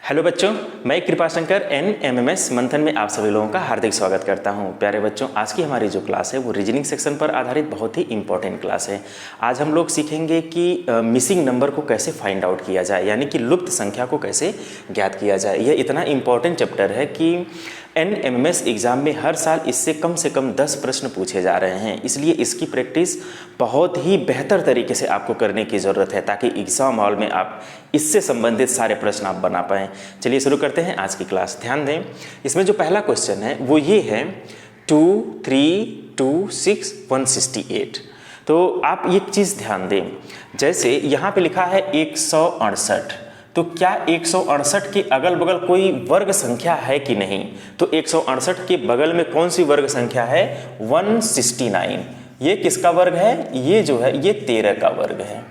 Hello बच्चों, मैं Kripashankar NMMS मंथन में आप सभी लोगों का हार्दिक स्वागत करता हूं। प्यारे बच्चों, आज की हमारी जो क्लास है वो रीजनिंग सेक्शन पर आधारित बहुत ही इंपॉर्टेंट क्लास है। आज हम लोग सीखेंगे कि मिसिंग नंबर को कैसे फाइंड आउट किया जाए, यानी कि लुप्त संख्या को कैसे ज्ञात किया जाए। यह इतना इंपॉर्टेंट चैप्टर है कि NMMS एग्ज़ाम में हर साल इससे कम से कम 10 प्रश्न पूछे जा रहे हैं, इसलिए इसकी प्रैक्टिस बहुत ही बेहतर तरीके से आपको करने की ज़रूरत है ताकि एग्ज़ाम हॉल में आप इससे संबंधित सारे प्रश्न आप बना पाएँ। चलिए शुरू करते हैं आज की क्लास। ध्यान दें, इसमें जो पहला क्वेश्चन है वो ये है 2, 3, 2, 6, 168। तो आप एक चीज़ ध्यान दें, जैसे यहाँ पे लिखा है 168, तो क्या 168 के अगल बगल कोई वर्ग संख्या है कि नहीं? तो 168 के बगल में कौन सी वर्ग संख्या है? 169। ये किसका वर्ग है? ये जो है ये 13 का वर्ग है।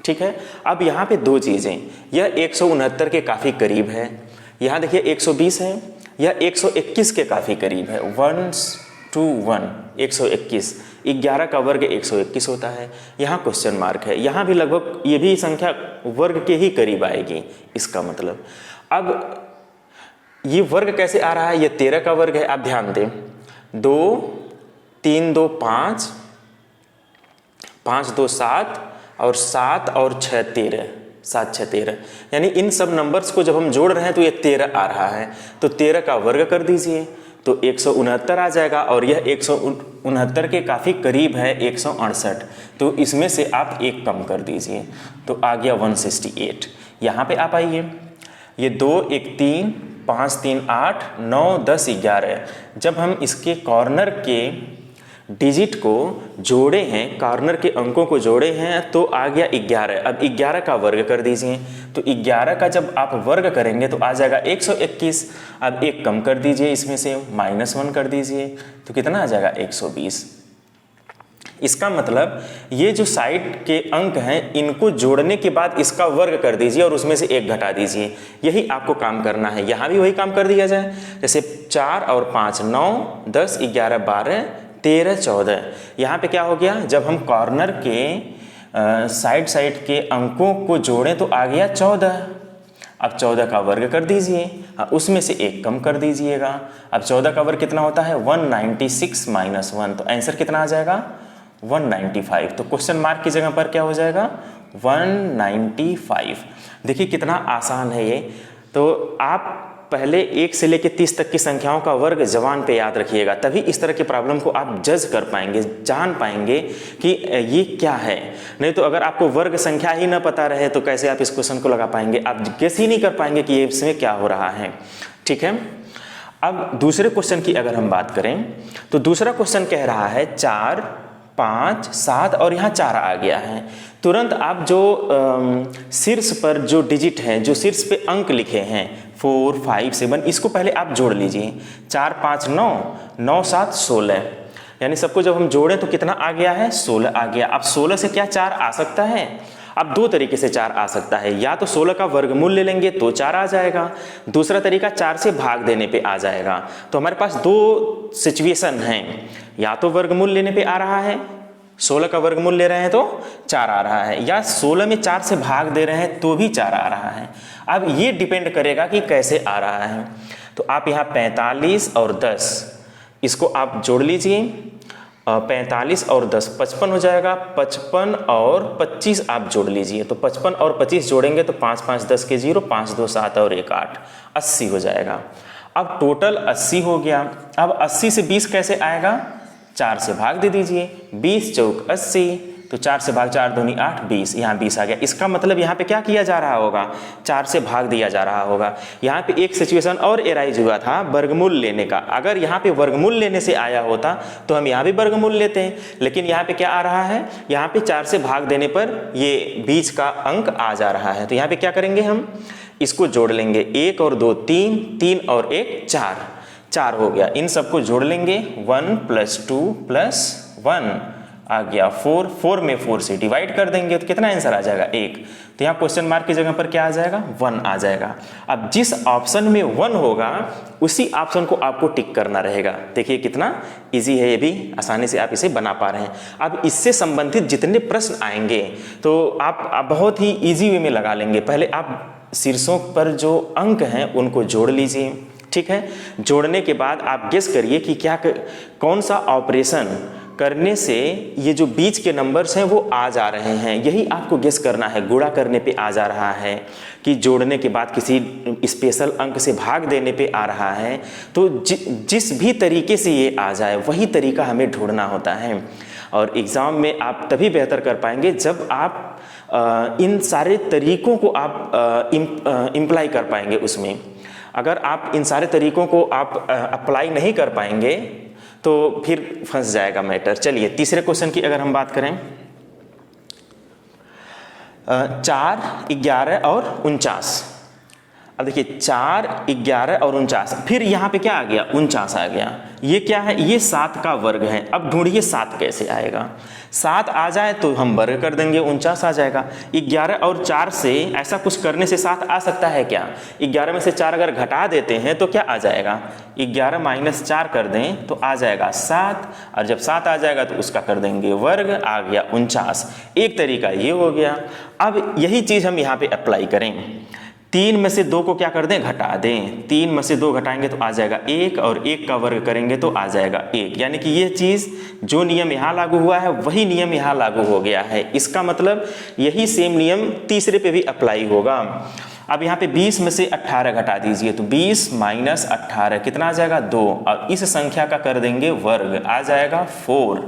ठीक है, अब यहाँ पे दो चीज़ें, यह 169 के काफ़ी करीब है, यहाँ देखिए 120 है, यह 121 के काफ़ी करीब है। 1 2 1 121, 11 का वर्ग 121 होता है। यहाँ क्वेश्चन मार्क है, यहाँ भी लगभग ये भी संख्या वर्ग के ही करीब आएगी। इसका मतलब अब ये वर्ग कैसे आ रहा है? ये 13 का वर्ग है। आप ध्यान दें, 2 3 2 5, 5 2 7 और 7 और 6 13, 7 6 13, यानी इन सब नंबर्स को जब हम जोड़ रहे हैं तो ये 13 आ रहा है। तो 13 का वर्ग कर दीजिए तो 169 आ जाएगा, और यह 169 के काफ़ी करीब है 168, तो इसमें से आप एक कम कर दीजिए तो आ गया 168। यहाँ पे आप आइए, ये 2 1 3 5 3 8 9 10 11, जब हम इसके कॉर्नर के डिजिट को जोड़े हैं, कॉर्नर के अंकों को जोड़े हैं तो आ गया 11। अब 11 का वर्ग कर दीजिए, तो 11 का जब आप वर्ग करेंगे तो आ जाएगा 121। अब एक कम कर दीजिए, इसमें से -1 कर दीजिए तो कितना आ जाएगा? 120। इसका मतलब ये जो साइड के अंक हैं इनको जोड़ने के बाद इसका वर्ग कर दीजिए और उसमें से एक घटा दीजिए। यही आपको काम करना है। यहाँ भी वही काम कर दिया जाए, जैसे 4 और 5 9 10 11 12 13 14। यहाँ पे क्या हो गया? जब हम कॉर्नर के साइड के अंकों को जोड़ें तो आ गया 14। अब 14 का वर्ग कर दीजिए, उसमें से एक कम कर दीजिएगा। अब 14 का वर्ग कितना होता है? 196 - 1, तो आंसर कितना आ जाएगा? 195। तो क्वेश्चन मार्क की जगह पर क्या हो जाएगा? 195। देखिए कितना आसान है ये। तो आप पहले 1 से लेकर 30 तक की संख्याओं का वर्ग जबान पे याद रखिएगा, तभी इस तरह के प्रॉब्लम को आप जज कर पाएंगे, जान पाएंगे कि ये क्या है। नहीं तो अगर आपको वर्ग संख्या ही ना पता रहे तो कैसे आप इस क्वेश्चन को लगा पाएंगे? आप गेस ही नहीं कर पाएंगे कि इसमें क्या हो रहा है। ठीक है, अब दूसरे क्वेश्चन की अगर हम बात करें तो दूसरा क्वेश्चन कह रहा है 4 5 7 और यहाँ 4 आ गया है। तुरंत आप जो शीर्ष पर जो डिजिट हैं, जो शीर्ष पे अंक लिखे हैं 4 5 7, इसको पहले आप जोड़ लीजिए। 4 5 9 9 7 16, यानी सबको जब हम जोड़ें तो कितना आ गया है? 16 आ गया। अब 16 से क्या 4 आ सकता है? अब दो तरीके से 4 आ सकता है, या तो 16 का वर्गमूल ले लेंगे तो 4 आ जाएगा, दूसरा तरीका 4 से भाग देने पे आ जाएगा। तो हमारे पास दो सिचुएशन हैं, या तो वर्गमूल लेने पे आ रहा है, 16 का वर्गमूल ले रहे हैं तो 4 आ रहा है, या 16 में 4 से भाग दे रहे हैं तो भी 4 आ रहा है। अब ये डिपेंड करेगा कि कैसे आ रहा है। तो आप यहाँ 45 और 10 इसको आप जोड़ लीजिए, 45 और 10 55 हो जाएगा। 55 और 25 आप जोड़ लीजिए, तो 55 और 25 जोड़ेंगे तो 5 5 10 के 0, 5 2 7 और 1 8, 80 हो जाएगा। अब टोटल 80 हो गया। अब 80 से 20 कैसे आएगा? 4 से भाग दे दीजिए, 20 चौक 80, तो 4 से भाग 4 दूनी 8 20, यहाँ 20 आ गया। इसका मतलब यहाँ पे क्या किया जा रहा होगा? 4 से भाग दिया जा रहा होगा। यहाँ पे एक सिचुएशन और एराइज हुआ था वर्गमूल लेने का। अगर यहाँ पे वर्गमूल लेने से आया होता तो हम यहाँ भी वर्गमूल लेते हैं, लेकिन यहाँ पे क्या आ रहा है? यहाँ पे 4 से भाग देने पर ये बीच का अंक आ जा रहा है। तो यहाँ पे क्या करेंगे? हम इसको जोड़ लेंगे, 1 और 2 3, 3 और 1 4, 4 हो गया। इन सबको जोड़ लेंगे, 1 + 2 + 1 आ गया 4, 4 में 4 से डिवाइड कर देंगे तो कितना आंसर आ जाएगा? 1। तो यहाँ क्वेश्चन मार्क की जगह पर क्या आ जाएगा? 1 आ जाएगा। अब जिस ऑप्शन में 1 होगा उसी ऑप्शन को आपको टिक करना रहेगा। देखिए कितना इजी है, ये भी आसानी से आप इसे बना पा रहे हैं। अब इससे संबंधित जितने प्रश्न आएंगे तो आप बहुत ही इजी वे में लगा लेंगे। पहले आप शीर्षों पर जो अंक हैं उनको जोड़ लीजिए। ठीक है, जोड़ने के बाद आप गेस करिए कि कौन सा ऑपरेशन करने से ये जो बीच के नंबर्स हैं वो आ जा रहे हैं, यही आपको गेस करना है। गुणा करने पे आ जा रहा है कि जोड़ने के बाद किसी स्पेशल अंक से भाग देने पे आ रहा है। तो जिस भी तरीके से ये आ जाए वही तरीका हमें ढूंढना होता है। और एग्ज़ाम में आप तभी बेहतर कर पाएंगे जब आप इन सारे तरीकों को आप इम्प्लाई कर पाएंगे उसमें। अगर आप इन सारे तरीकों को आप अप्लाई नहीं कर पाएंगे तो फिर फंस जाएगा मैटर। चलिए तीसरे क्वेश्चन की अगर हम बात करें, 4, 11 और 49। अब देखिए 4, 11 और 49, फिर यहाँ पे क्या आ गया, 49 आ गया। ये क्या है, ये 7 का वर्ग है। अब ढूंढिए 7 कैसे आएगा। 7 आ जाए तो हम वर्ग कर देंगे, 49 आ जाएगा। 11 और 4 से ऐसा कुछ करने से 7 आ सकता है क्या? 11 में से 4 अगर घटा देते हैं तो क्या आ जाएगा, 11 माइनस 4 कर दें तो आ जाएगा 7, और जब 7 आ जाएगा तो उसका कर देंगे वर्ग, आ गया 49। एक तरीका ये हो गया। अब यही चीज़ हम यहाँ पे अप्लाई करें। 3 में से 2 को क्या कर दें, घटा दें। 3 में से 2 घटाएंगे तो आ जाएगा 1, और 1 का वर्ग करेंगे तो आ जाएगा 1। यानी कि ये चीज़ जो नियम यहाँ लागू हुआ है वही नियम यहाँ लागू हो गया है। इसका मतलब यही सेम नियम तीसरे पे भी अप्लाई होगा। अब यहाँ पे 20 में से 18 घटा दीजिए तो 20 माइनस 18 कितना आ जाएगा, 2, और इस संख्या का कर देंगे वर्ग, आ जाएगा 4।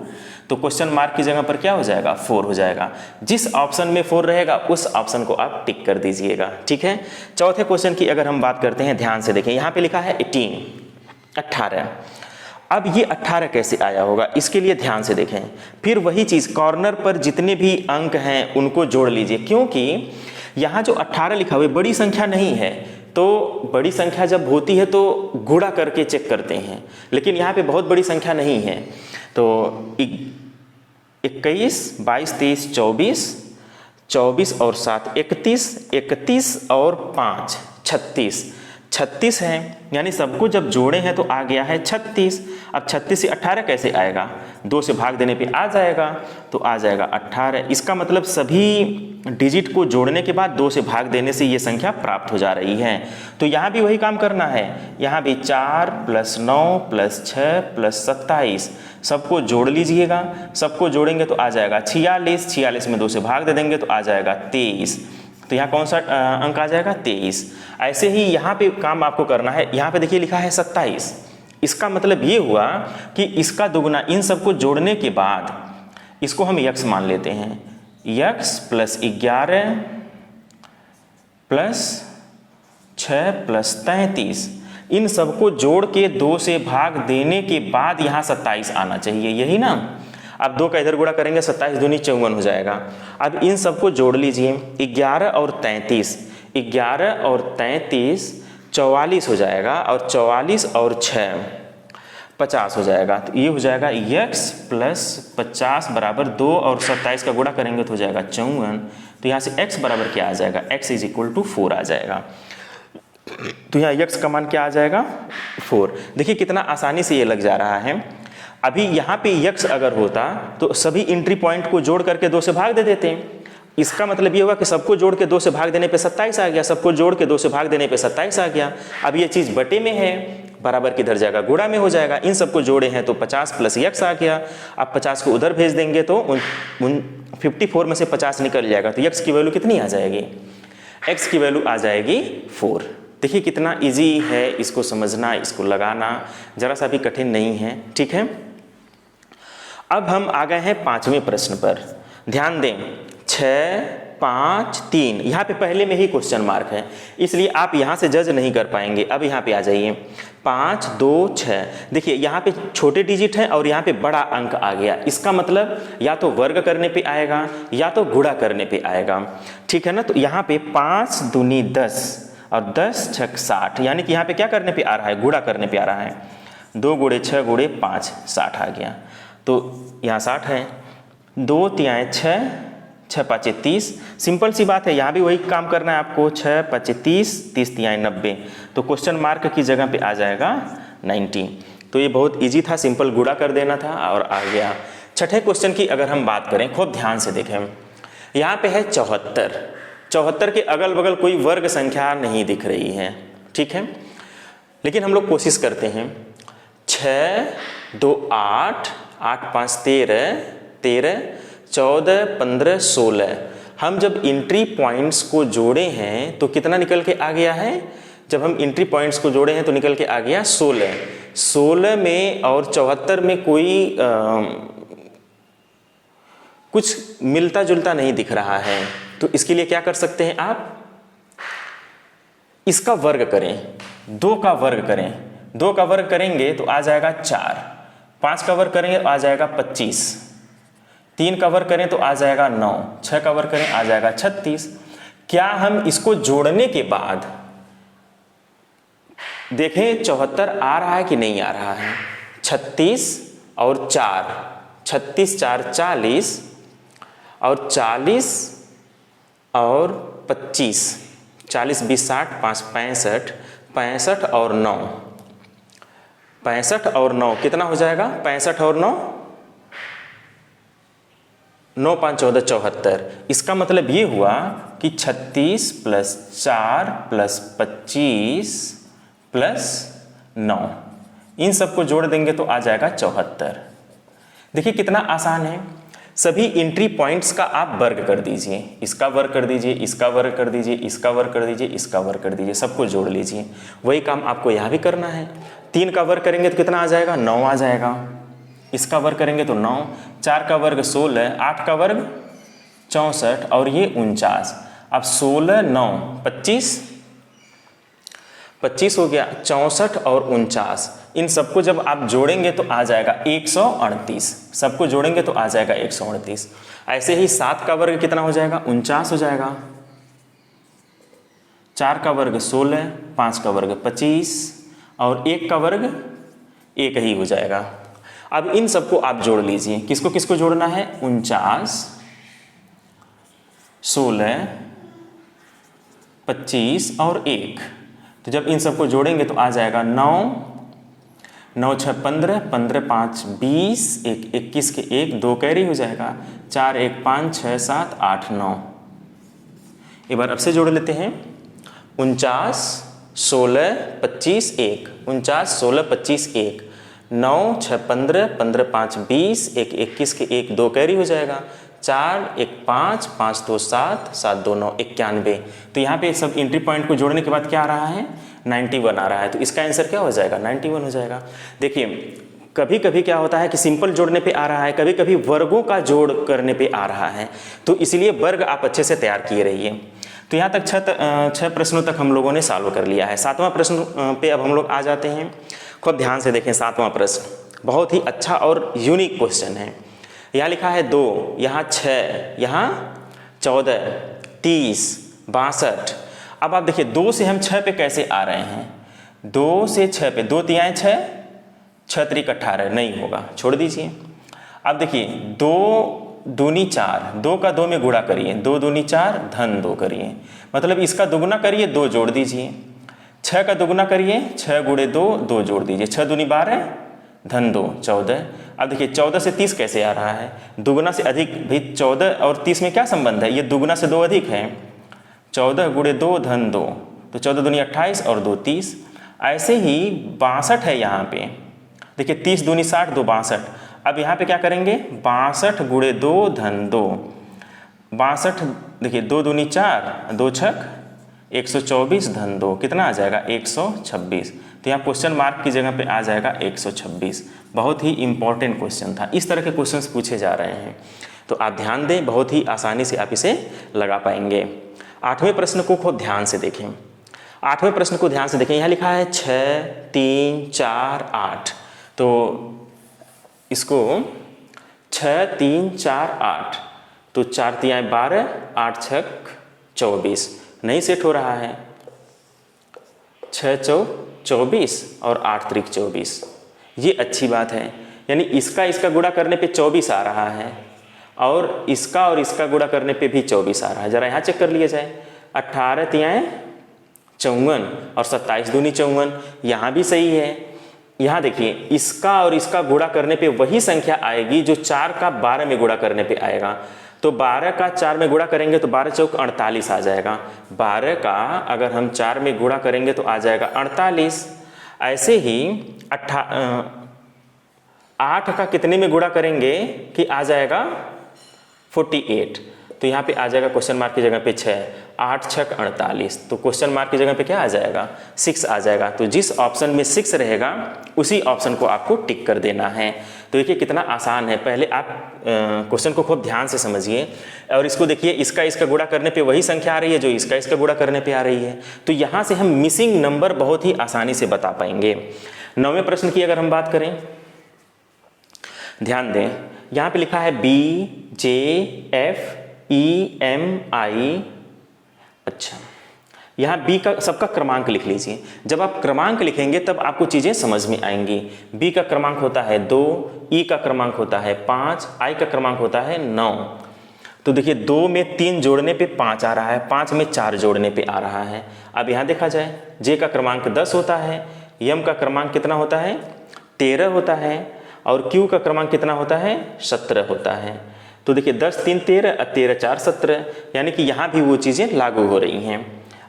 तो क्वेश्चन मार्क की जगह पर क्या हो जाएगा, 4 हो जाएगा। जिस ऑप्शन में 4 रहेगा उस ऑप्शन को आप टिक कर दीजिएगा। ठीक है, चौथे क्वेश्चन की अगर हम बात करते हैं, ध्यान से देखें, यहाँ पे लिखा है 18। अब ये 18 कैसे आया होगा, इसके लिए ध्यान से देखें। फिर वही चीज़, कॉर्नर पर जितने भी अंक हैं उनको जोड़ लीजिए, क्योंकि यहाँ जो 18 लिखा हुआ है बड़ी संख्या नहीं है। तो बड़ी संख्या जब होती है तो गुणा करके चेक करते हैं, लेकिन यहाँ पे बहुत बड़ी संख्या नहीं है। तो 21, 22, 23, 24, 24 और 7 31, 31 और 5 36 है। यानी सबको जब जोड़े हैं तो आ गया है 36। अब 36 से 18 कैसे आएगा, 2 से भाग देने पे आ जाएगा, तो आ जाएगा 18। इसका मतलब सभी डिजिट को जोड़ने के बाद 2 से भाग देने से ये संख्या प्राप्त हो जा रही है। तो यहाँ भी वही काम करना है। यहाँ भी 4 + 9 + 6 + 27 सबको जोड़ लीजिएगा। सबको जोड़ेंगे तो आ जाएगा 46। 46 में 2 से भाग दे देंगे तो आ जाएगा 23। तो यहाँ कौन सा अंक आ जाएगा, 23। ऐसे ही यहाँ पे काम आपको करना है। यहाँ पे देखिए लिखा है 27। इसका मतलब ये हुआ कि इसका दुगुना, इन सबको जोड़ने के बाद इसको हम x मान लेते हैं। x + 11 + 6 + 33, इन सबको जोड़ के 2 से भाग देने के बाद यहाँ 27 आना चाहिए, यही ना। अब 2 का इधर गुणा करेंगे, 27 दूनी 54 हो जाएगा। अब इन सबको जोड़ लीजिए, 11 और 33, 11 और 33 44 हो जाएगा, और 44 और 6 50 हो जाएगा। तो ये हो जाएगा x + 50 बराबर 2, और 27 का गुणा करेंगे तो हो जाएगा 54। तो यहाँ से x बराबर क्या आ जाएगा, x = 4 आ जाएगा। तो यहाँ x का मान क्या आ जाएगा, 4। देखिए कितना आसानी से ये लग जा रहा है। अभी यहाँ पे x अगर होता तो सभी एंट्री पॉइंट को जोड़ करके 2 से भाग दे देते हैं। इसका मतलब ये होगा कि सबको जोड़ के 2 से भाग देने पे 27 आ गया, सबको जोड़ के 2 से भाग देने पे 27 आ गया। अब ये चीज़ बटे में है, बराबर किधर जाएगा, गुणा में हो जाएगा। इन सबको जोड़े हैं तो 50 + x आ गया। अब 50 को उधर भेज देंगे तो 54 में से 50 निकल जाएगा। तो x की वैल्यू कितनी आ जाएगी, x की वैल्यू आ जाएगी 4। देखिए कितना इजी है इसको समझना, इसको लगाना जरा सा भी कठिन नहीं है। ठीक है, अब हम आ गए हैं 5वें प्रश्न पर। ध्यान दें, 6, 5, 3, यहाँ पे पहले में ही क्वेश्चन मार्क है, इसलिए आप यहाँ से जज नहीं कर पाएंगे। अब यहाँ पे आ जाइए, 5, 2, 6। देखिए यहाँ पे छोटे डिजिट है और यहाँ पे बड़ा अंक आ गया। इसका मतलब या तो वर्ग करने पे आएगा या तो गुणा करने पे आएगा। ठीक है ना। तो यहाँ पे 5 दूनी 10 और 10 छक 60, यानी कि यहाँ पे क्या करने पे आ रहा है, गुणा करने पे आ रहा है। 2 गुणे 6 गुणे 5 60 आ गया। तो यहाँ 60 है, 2 तिहाई 6, 6 पाँचे 30। सिंपल सी बात है, यहाँ भी वही काम करना है आपको। 6 पाँचे 30, 30 तिहाई 90। तो क्वेश्चन मार्क की जगह पे आ जाएगा 90। तो ये बहुत इजी था, सिंपल गुणा कर देना था और आ गया। छठे क्वेश्चन की अगर हम बात करें, खूब ध्यान से देखें, यहाँ पे है 74। 74 के अगल बगल कोई वर्ग संख्या नहीं दिख रही है, ठीक है। लेकिन हम लोग कोशिश करते हैं। 6 2 8, 8 5 13, 13 14 15 16। हम जब एंट्री पॉइंट्स को जोड़े हैं तो कितना निकल के आ गया है? जब हम एंट्री पॉइंट्स को जोड़े हैं तो निकल के आ गया 16। 16 में और 74 में कोई कुछ मिलता जुलता नहीं दिख रहा है। तो इसके लिए क्या कर सकते हैं आप? इसका वर्ग करें, 2 का वर्ग करें। 2 का वर्ग करेंगे तो आ जाएगा 4, 5 का वर्ग करेंगे तो आ जाएगा 25, 3 का वर्ग करें तो आ जाएगा 9, 6 का वर्ग करें आ जाएगा 36। क्या हम इसको जोड़ने के बाद देखें 74 आ रहा है कि नहीं आ रहा है? 36 और 4, 36 4 40 और 40 और 25, 40 20 60 5 65, 65 और 9, 65 और 9 कितना हो जाएगा? 65 और 9, 9 5 14 74। इसका मतलब ये हुआ कि 36 + 4 + 25 + 9, इन सबको जोड़ देंगे तो आ जाएगा 74। देखिए कितना आसान है। सभी एंट्री पॉइंट्स का आप वर्ग कर दीजिए, इसका वर्ग कर दीजिए, इसका वर्ग कर दीजिए, इसका वर्ग कर दीजिए, इसका वर्ग कर दीजिए, सबको जोड़ लीजिए। वही काम आपको यहाँ भी करना है। 3 का वर्ग करेंगे तो कितना आ जाएगा? 9 आ जाएगा। इसका वर्ग करेंगे तो 9, 4 का वर्ग 16, 8 का वर्ग 64 और ये 49। अब 16 9 25, 25 हो गया, 64 और 49, इन सबको जब आप जोड़ेंगे तो आ जाएगा 138। सबको जोड़ेंगे तो आ जाएगा 138। ऐसे ही 7 का वर्ग कितना हो जाएगा? 49 हो जाएगा। 4 का वर्ग 16, 5 का वर्ग 25 और 1 का वर्ग 1 ही हो जाएगा। अब इन सबको आप जोड़ लीजिए। किसको किसको जोड़ना है? 49, 16, 25 और 1। तो जब इन सबको जोड़ेंगे तो आ जाएगा 9, 9 6 15, 15 5 20, 1 21 के 1 2 कैरी हो जाएगा, 4 1 5 6 7 8 9। एक बार अब से जोड़ लेते हैं। 49 16 25 1, 49 16 25 1, 9 6 15, 15 5 20, 1 21 के 1 2 कैरी हो जाएगा, 4 1 5 5 2 7 7 2 9 91। तो यहाँ पे सब एंट्री पॉइंट को जोड़ने के बाद क्या आ रहा है? 91 आ रहा है। तो इसका आंसर क्या हो जाएगा? 91 हो जाएगा। देखिए कभी कभी क्या होता है कि सिंपल जोड़ने पे आ रहा है, कभी कभी वर्गों का जोड़ करने पे आ रहा है, तो इसलिए वर्ग आप अच्छे से तैयार किए रहिए। तो यहाँ तक 6 प्रश्नों तक हम लोगों ने सॉल्व कर लिया है। 7वां प्रश्न पे अब हम लोग आ जाते हैं। खूब ध्यान से देखें। 7वां प्रश्न बहुत ही अच्छा और यूनिक क्वेश्चन है। यहाँ लिखा है 2, यहाँ 6, यहाँ 14, 30, 62। अब आप देखिए 2 से हम 6 पे कैसे आ रहे हैं? 2 से 6 पे 2 तिहाई 6, 6 त्रिक 18 नहीं होगा, छोड़ दीजिए। अब देखिए 2 दूनी 4, 2 का 2 में गुणा करिए, 2 दूनी 4 धन 2 करिए, मतलब इसका दुगुना करिए 2 जोड़ दीजिए। 6 का दुगुना करिए 6 गुणे 2 2 जोड़ दीजिए, 6 दूनी 12 धन 2 14। अब देखिए 14 से 30 कैसे आ रहा है? दुगुना से अधिक। भाई 14 और 30 में क्या संबंध है? ये दुगुना से 2 अधिक है। 14 गुणे 2 धन 2, तो 14 दूनी 28 और 2 30। ऐसे ही 62 है यहाँ पे। देखिए 30 दूनी 60 2 62। अब यहाँ पे क्या करेंगे? 62 गुणे 2 धन 2, 62 देखिए 2 दूनी 4 2 छक 124 धन 2 कितना आ जाएगा? 126। तो यहाँ क्वेश्चन मार्क की जगह पे आ जाएगा 126। बहुत ही इंपॉर्टेंट क्वेश्चन था। इस तरह के क्वेश्चंस पूछे जा रहे हैं, तो आप ध्यान दें, बहुत ही आसानी से आप इसे लगा पाएंगे। 8वें प्रश्न को खूब ध्यान से देखें। 8वें प्रश्न को ध्यान से देखें। यहाँ लिखा है 6 3 4 8। तो इसको 6 3 4 8, तो 4 तिहाई 12, 8 छक 24 नहीं सेट हो रहा है। 6 चौक 24 और 8 त्रिक 24, ये अच्छी बात है। यानी इसका गुणा करने पे 24 आ रहा है और इसका गुणा करने पे भी 24 आ रहा है। जरा यहाँ चेक कर लिया जाए। 18 तिहाई 54 और 27 दूनी 54, यहाँ भी सही है। यहाँ देखिए इसका और इसका गुणा करने पे वही संख्या आएगी जो 4 का 12 में गुणा करने पे आएगा। तो 12 का 4 में गुणा करेंगे तो 12 चौक 48 आ जाएगा। 12 का अगर हम 4 में गुणा करेंगे तो आ जाएगा 48। ऐसे ही 8 का कितने में गुणा करेंगे कि आ जाएगा 48। तो यहाँ पे आ जाएगा क्वेश्चन मार्क की जगह पे 6, 8 छक 48। तो क्वेश्चन मार्क की जगह पे क्या आ जाएगा? 6 आ जाएगा। तो जिस ऑप्शन में 6 रहेगा उसी ऑप्शन को आपको टिक कर देना है। तो देखिए कितना आसान है। पहले आप क्वेश्चन को खूब ध्यान से समझिए और इसको देखिए, इसका गुणा करने पे वही संख्या आ रही है जो इसका गुणा करने पे आ रही है। तो यहाँ से हम मिसिंग नंबर बहुत ही आसानी से बता पाएंगे। 9वें प्रश्न की अगर हम बात करें, ध्यान दें, यहाँ पे लिखा है BJFEMI। अच्छा, यहाँ बी का सबका क्रमांक लिख लीजिए। जब आप क्रमांक लिखेंगे तब आपको चीज़ें समझ में आएंगी। बी का क्रमांक होता है 2, ई का क्रमांक होता है 5, आई का क्रमांक होता है 9। तो देखिए 2 में 3 जोड़ने पे 5 आ रहा है, 5 में 4 जोड़ने पे आ रहा है। अब यहाँ देखा जाए, जे का क्रमांक 10 होता है, यम का क्रमांक कितना होता है? 13 होता है, और क्यू का क्रमांक कितना होता है? 17 होता है। तो देखिए 10 3 13, 13 4 17, यानी कि यहाँ भी वो चीज़ें लागू हो रही हैं।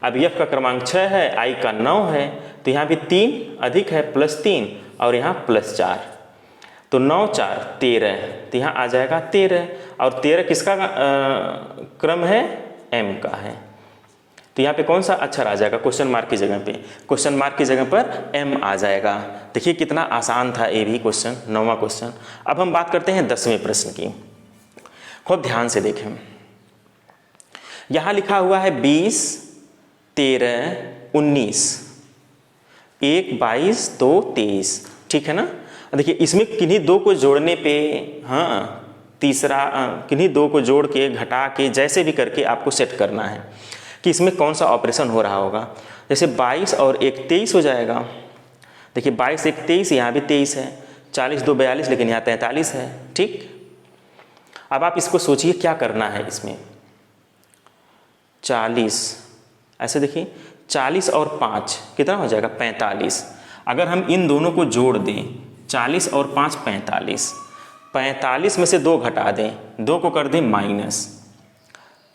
अब एफ का क्रमांक 6 है, आई का 9 है, तो यहाँ भी 3 अधिक है +3 और यहाँ +4, तो 9 4 13, तो यहाँ आ जाएगा 13। और 13 किसका क्रम है? एम का है। तो यहाँ पे कौन सा अक्षर आ जाएगा क्वेश्चन मार्क की जगह पे? क्वेश्चन मार्क की जगह पर एम आ जाएगा। देखिए कितना आसान था ये भी क्वेश्चन, 9वां क्वेश्चन। अब हम बात करते हैं 10वें प्रश्न की। खूब ध्यान से देखें, यहाँ लिखा हुआ है 20 13 19, 1 22 2 23, ठीक है ना। देखिए इसमें किन्हीं दो को जोड़ने पे, हाँ तीसरा किन्हीं दो को जोड़ के घटा के जैसे भी करके आपको सेट करना है कि इसमें कौन सा ऑपरेशन हो रहा होगा। जैसे 22 और 1 23 हो जाएगा। देखिए 22 1 23, यहाँ भी 23 है, 40 2 42, लेकिन यहाँ 43 है, ठीक। अब आप इसको सोचिए क्या करना है इसमें। 40, ऐसे देखिए 40 और 5 कितना हो जाएगा? 45। अगर हम इन दोनों को जोड़ दें, 40 और 5 45, 45 में से 2 घटा दें, 2 को कर दें माइनस,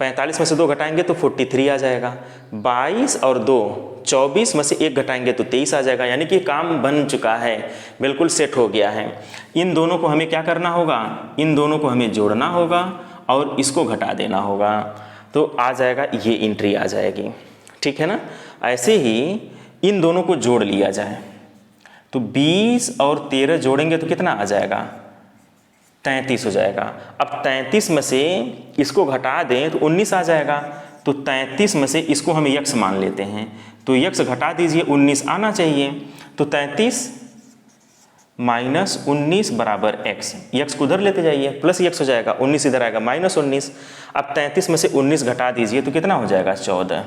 45 में से 2 घटाएंगे तो 43 आ जाएगा। 22 और 2 24 में से 1 घटाएंगे तो 23 आ जाएगा। यानी कि काम बन चुका है, बिल्कुल सेट हो गया है। इन दोनों को हमें क्या करना होगा? इन दोनों को हमें जोड़ना होगा और इसको घटा देना होगा, तो आ जाएगा, ये एंट्री आ जाएगी, ठीक है ना। ऐसे ही इन दोनों को जोड़ लिया जाए तो 20 और 13 जोड़ेंगे तो कितना आ जाएगा? 33 हो जाएगा। अब 33 में से इसको घटा दें तो 19 आ जाएगा। तो 33 में से इसको हम यक्स मान लेते हैं, तो यक्स घटा दीजिए, 19 आना चाहिए। तो 33 माइनस 19 बराबर एक्स, यक्स को उधर लेते जाइए, प्लस यक्स हो जाएगा, 19 इधर आएगा -19। अब 33 में से 19 घटा दीजिए तो कितना हो जाएगा? 14।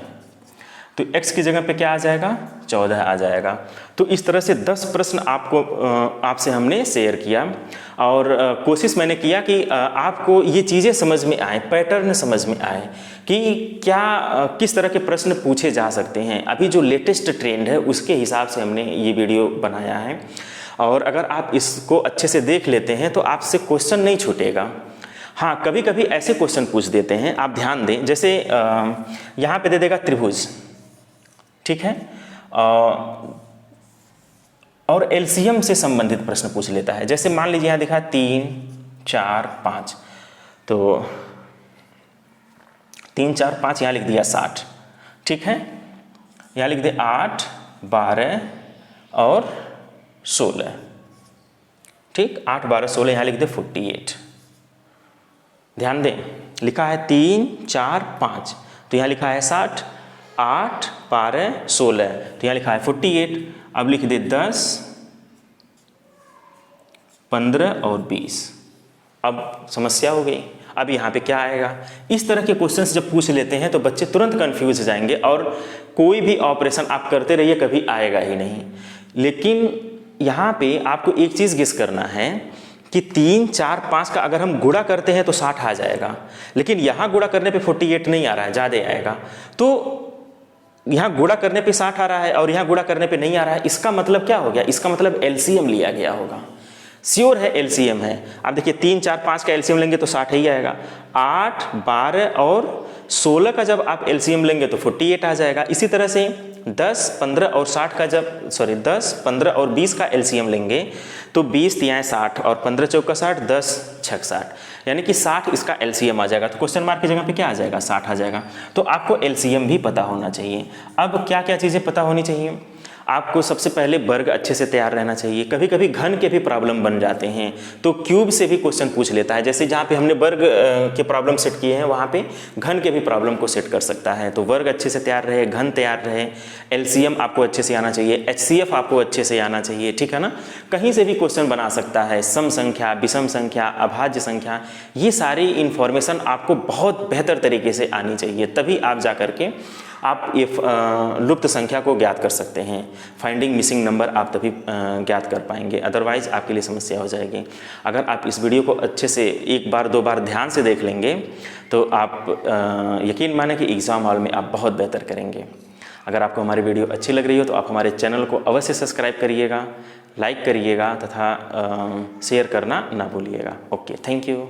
तो x की जगह पे क्या आ जाएगा? 14 आ जाएगा। तो इस तरह से 10 प्रश्न आपसे हमने शेयर किया और कोशिश मैंने किया कि आपको ये चीज़ें समझ में आए, पैटर्न समझ में आए कि क्या किस तरह के प्रश्न पूछे जा सकते हैं। अभी जो लेटेस्ट ट्रेंड है उसके हिसाब से हमने ये वीडियो बनाया है, और अगर आप इसको अच्छे से देख लेते हैं तो आपसे क्वेश्चन नहीं छूटेगा। हाँ, कभी कभी ऐसे क्वेश्चन पूछ देते हैं, आप ध्यान दें। जैसे यहाँ पे दे देगा त्रिभुज, ठीक है, और एलसीएम से संबंधित प्रश्न पूछ लेता है। जैसे मान लीजिए यहाँ दिखा 3 4 5, तो 3 4 5 यहाँ लिख दिया 60, ठीक है। यहाँ लिख दे 8 12 और 16, ठीक, 8 12 16, यहाँ लिख दे 48। ध्यान दें, लिखा है 3 4 5, तो यहाँ लिखा है 60, 8 12 16, तो यहाँ लिखा है 48। अब लिख दे 10 15 और 20। अब समस्या हो गई। अब यहाँ पे क्या आएगा? इस तरह के क्वेश्चंस जब पूछ लेते हैं तो बच्चे तुरंत कंफ्यूज हो जाएंगे और कोई भी ऑपरेशन आप करते रहिए, कभी आएगा ही नहीं। लेकिन यहाँ पे आपको एक चीज़ गेस करना है कि 3 4 5 का अगर हम गुणा करते हैं तो 60 आ जाएगा, लेकिन यहाँ गुणा करने पे 48 नहीं आ रहा है, ज़्यादा आएगा। तो यहाँ गुणा करने पे 60 आ रहा है और यहाँ गुणा करने पे नहीं आ रहा है, इसका मतलब क्या हो गया? इसका मतलब एलसीएम लिया गया होगा। श्योर है एलसीएम है। आप देखिए 3, 4, 5 का एलसीएम लेंगे तो 60 ही आएगा। 8, 12 और 16 का जब आप एलसीएम लेंगे तो 48 आ जाएगा। इसी तरह से 10, 15 और 60 का जब 10, 15 और 20 का एलसीएम लेंगे तो 20 तियाएं 60 और 15 चौका 60, 10 छक 60, यानी कि 60 इसका एलसीएम आ जाएगा। तो क्वेश्चन मार्क की जगह पे क्या आ जाएगा? 60 आ जाएगा। तो आपको एलसीएम भी पता होना चाहिए। अब क्या क्या चीज़ें पता होनी चाहिए? आपको सबसे पहले वर्ग अच्छे से तैयार रहना चाहिए। कभी कभी घन के भी प्रॉब्लम बन जाते हैं तो क्यूब से भी क्वेश्चन पूछ लेता है। जैसे जहाँ पे हमने वर्ग के प्रॉब्लम सेट किए हैं वहाँ पे घन के भी प्रॉब्लम को सेट कर सकता है। तो वर्ग अच्छे से तैयार रहे, घन तैयार रहे, एलसीएम आपको अच्छे से आना चाहिए, एचसीएफ आपको अच्छे से आना चाहिए, ठीक है ना। कहीं से भी क्वेश्चन बना सकता है, सम संख्या, विषम संख्या, अभाज्य संख्या, ये सारी इन्फॉर्मेशन आपको बहुत बेहतर तरीके से आनी चाहिए। तभी आप जा करके आप ये लुप्त संख्या को ज्ञात कर सकते हैं। फाइंडिंग मिसिंग नंबर आप तभी ज्ञात कर पाएंगे, अदरवाइज आपके लिए समस्या हो जाएगी। अगर आप इस वीडियो को अच्छे से 1 बार 2 बार ध्यान से देख लेंगे तो आप यकीन माने कि एग्ज़ाम हॉल में आप बहुत बेहतर करेंगे। अगर आपको हमारी वीडियो अच्छी लग रही हो तो आप हमारे चैनल को अवश्य सब्सक्राइब करिएगा, लाइक करिएगा तथा शेयर करना ना भूलिएगा। Okay, thank you.